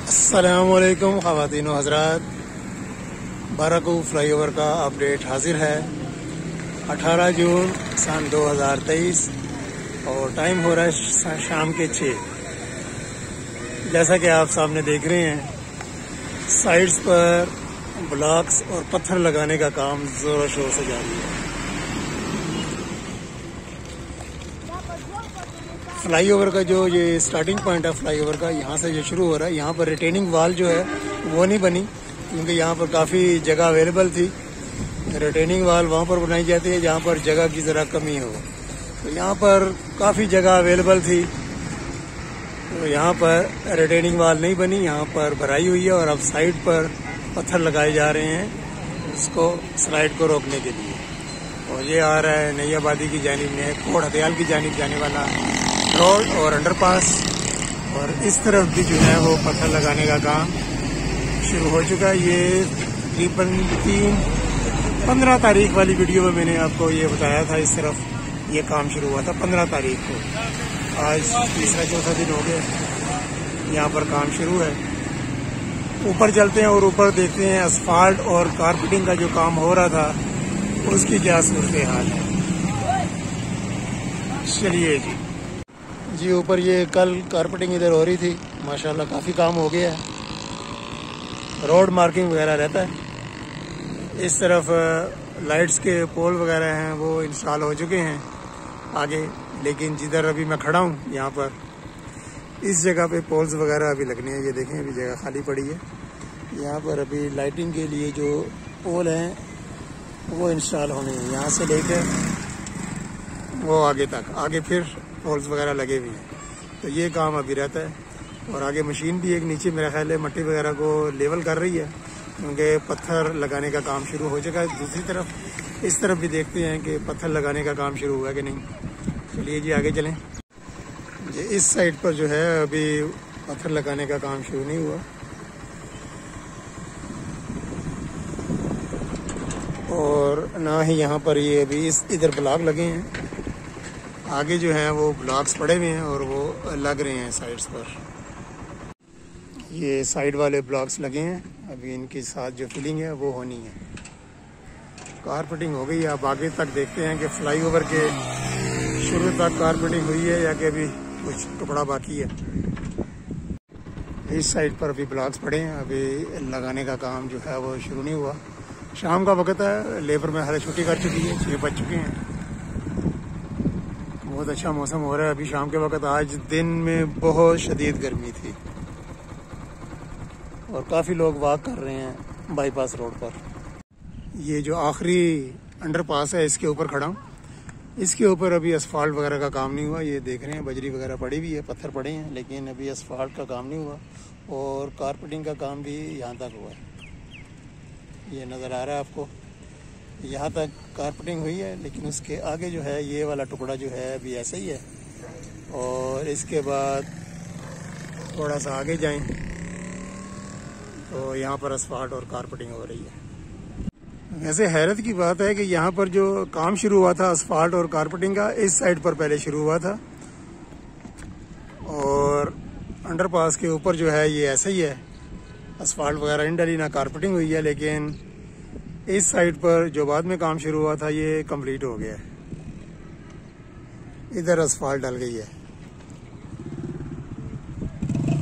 अस्सलामुअलैकुम ख़वातीन व हज़रात, बाराकू फ्लाईओवर का अपडेट हाजिर है। 18 जून सन 2023 और टाइम हो रहा है शाम के 6। जैसा कि आप सामने देख रहे हैं, साइड्स पर ब्लॉक्स और पत्थर लगाने का काम ज़ोरों शोर से जारी है। फ्लाईओवर का जो ये स्टार्टिंग पॉइंट है फ्लाईओवर का, यहाँ से जो शुरू हो रहा है, यहाँ पर रिटेनिंग वाल जो है वो नहीं बनी, क्योंकि यहाँ पर काफ़ी जगह अवेलेबल थी। रिटेनिंग वाल वहाँ पर बनाई जाती है जहाँ पर जगह की ज़रा कमी हो। तो यहाँ पर काफ़ी जगह अवेलेबल थी, तो यहाँ पर रिटेनिंग वाल नहीं बनी, यहाँ पर भराई हुई है और अब साइड पर पत्थर लगाए जा रहे हैं इसको स्लाइड को रोकने के लिए। और ये आ रहा है नई आबादी की जानिब में, कोट हथियाल की जानिब जाने वाला रोड और अंडरपास, और इस तरफ भी जो है वो पत्थर लगाने का काम शुरू हो चुका है। ये तकरीबन 15 तारीख वाली वीडियो में मैंने आपको ये बताया था, इस तरफ ये काम शुरू हुआ था 15 तारीख को। आज तीसरा चौथा दिन हो गया, यहाँ पर काम शुरू है। ऊपर चलते हैं और ऊपर देखते हैं असफाल्ट और कारपेटिंग का जो काम हो रहा था उसकी क्या सूरत हाल है। चलिए जी, ऊपर ये कल कारपेटिंग इधर हो रही थी, माशाल्लाह काफ़ी काम हो गया है। रोड मार्किंग वगैरह रहता है। इस तरफ लाइट्स के पोल वगैरह हैं वो इंस्टॉल हो चुके हैं आगे, लेकिन जिधर अभी मैं खड़ा हूँ यहाँ पर इस जगह पे पोल्स वगैरह अभी लगने हैं। ये देखें अभी जगह खाली पड़ी है। यहाँ पर अभी लाइटिंग के लिए जो पोल हैं वो इंस्टॉल होने हैं, यहाँ से लेकर वो आगे तक, आगे फिर पोल्स वगैरह लगे हुए हैं। तो ये काम अभी रहता है। और आगे मशीन भी एक नीचे मेरा ख्याल है मट्टी वगैरह को लेवल कर रही है, क्योंकि पत्थर लगाने का काम शुरू हो चुका है। दूसरी तरफ इस तरफ भी देखते हैं कि पत्थर लगाने का काम शुरू हुआ कि नहीं। चलिए जी आगे चलें। इस साइड पर जो है अभी पत्थर लगाने का काम शुरू नहीं हुआ, और ना ही यहाँ पर ये अभी इधर ब्लॉक लगे हैं। आगे जो हैं वो ब्लॉक्स पड़े हुए हैं और वो लग रहे हैं साइड्स पर। ये साइड वाले ब्लॉक्स लगे हैं, अभी इनके साथ जो फिलिंग है वो होनी है। कारपेटिंग हो गई है। अब आगे तक देखते हैं कि फ्लाईओवर के शुरू तक कारपेटिंग हुई है या कि अभी कुछ टुकड़ा बाकी है। इस साइड पर अभी ब्लॉक्स पड़े हैं, अभी लगाने का काम जो है वो शुरू नहीं हुआ। शाम का वक्त है, लेबर में हाल छुट्टी कर चुकी है, 6 बज चुके हैं। बहुत अच्छा मौसम हो रहा है अभी शाम के वक्त। आज दिन में बहुत शदीद गर्मी थी और काफ़ी लोग वॉक कर रहे हैं बाईपास रोड पर। ये जो आखिरी अंडरपास है इसके ऊपर खड़ा हूँ। इसके ऊपर अभी असफाल्ट वगैरह का काम नहीं हुआ। ये देख रहे हैं बजरी वगैरह पड़ी हुई है, पत्थर पड़े हैं, लेकिन अभी असफाल्ट का काम नहीं हुआ और कारपेटिंग का काम भी यहाँ तक हुआ है। ये नज़र आ रहा है आपको, यहाँ तक कारपेटिंग हुई है, लेकिन उसके आगे जो है ये वाला टुकड़ा जो है अभी ऐसा ही है। और इसके बाद थोड़ा सा आगे जाएं तो यहाँ पर असफाल्ट और कारपेटिंग हो रही है। वैसे हैरत की बात है कि यहाँ पर जो काम शुरू हुआ था असफाल्ट और कारपेटिंग का, इस साइड पर पहले शुरू हुआ था और अंडरपास के ऊपर जो है ये ऐसा ही है। असफाल्ट वगैरह नहीं डली, ना कारपेटिंग हुई है, लेकिन इस साइड पर जो बाद में काम शुरू हुआ था ये कंप्लीट हो गया है। इधर असफाल्ट डल गई है।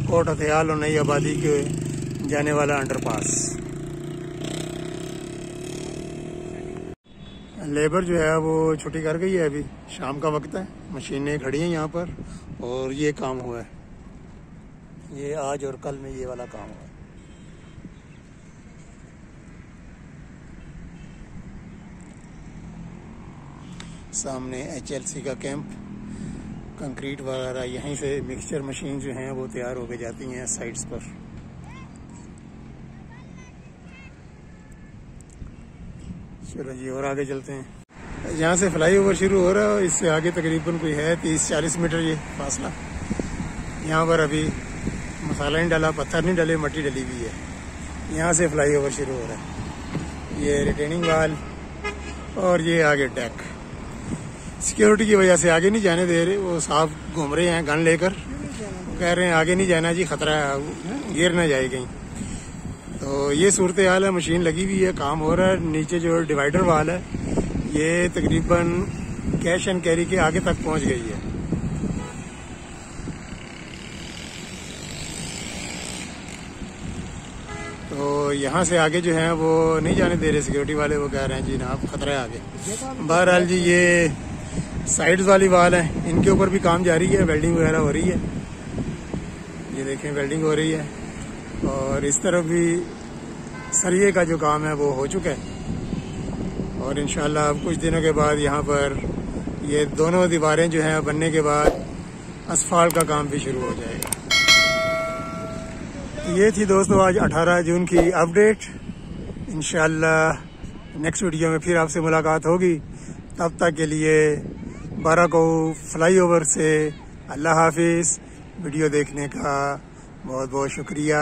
कोट हथियाल और नई आबादी के जाने वाला अंडरपास। लेबर जो है वो छुट्टी कर गई है, अभी शाम का वक्त है, मशीनें खड़ी हैं यहाँ पर और ये काम हुआ है। ये आज और कल में ये वाला काम हुआ है। सामने HLC का कैंप, कंक्रीट वगैरह यहीं से मिक्सचर मशीन जो हैं वो तैयार होके जाती हैं साइड्स पर। चलो जी और आगे चलते हैं। यहाँ से फ्लाईओवर शुरू हो रहा है, इससे आगे तकरीबन कोई है 30-40 मीटर ये फासला। यहाँ पर अभी मसाला नहीं डाला, पत्थर नहीं डले, मट्टी डली हुई है। यहाँ से फ्लाईओवर शुरू हो रहा है। ये रिटेनिंग वाल और ये आगे डेक। सिक्योरिटी की वजह से आगे नहीं जाने दे रहे, वो साहब घूम रहे हैं गन लेकर, कह रहे हैं आगे नहीं जाना जी, खतरा है, गिर ना जाए कहीं। तो ये सूरत हाल है। मशीन लगी हुई है, काम हो रहा है। नीचे जो डिवाइडर वाल है ये तकरीबन कैश एंड कैरी के आगे तक पहुंच गई है। तो यहाँ से आगे जो है वो नहीं जाने दे रहे सिक्योरिटी वाले, वो कह रहे हैं जी ना आप खतरा है आगे। बहरहाल जी ये साइड्स वाली वाल है, इनके ऊपर भी काम जारी है, वेल्डिंग वगैरह हो रही है। ये देखें वेल्डिंग हो रही है। और इस तरफ भी सरिये का जो काम है वो हो चुका है। और इंशाल्लाह अब कुछ दिनों के बाद यहाँ पर ये दोनों दीवारें जो हैं बनने के बाद असफाल्ट का काम भी शुरू हो जाएगा। ये थी दोस्तों आज 18 जून की अपडेट। इंशाल्लाह नेक्स्ट वीडियो में फिर आपसे मुलाकात होगी। तब तक के लिए बाराको फ्लाईओवर से अल्लाह हाफिज़। वीडियो देखने का बहुत बहुत शुक्रिया।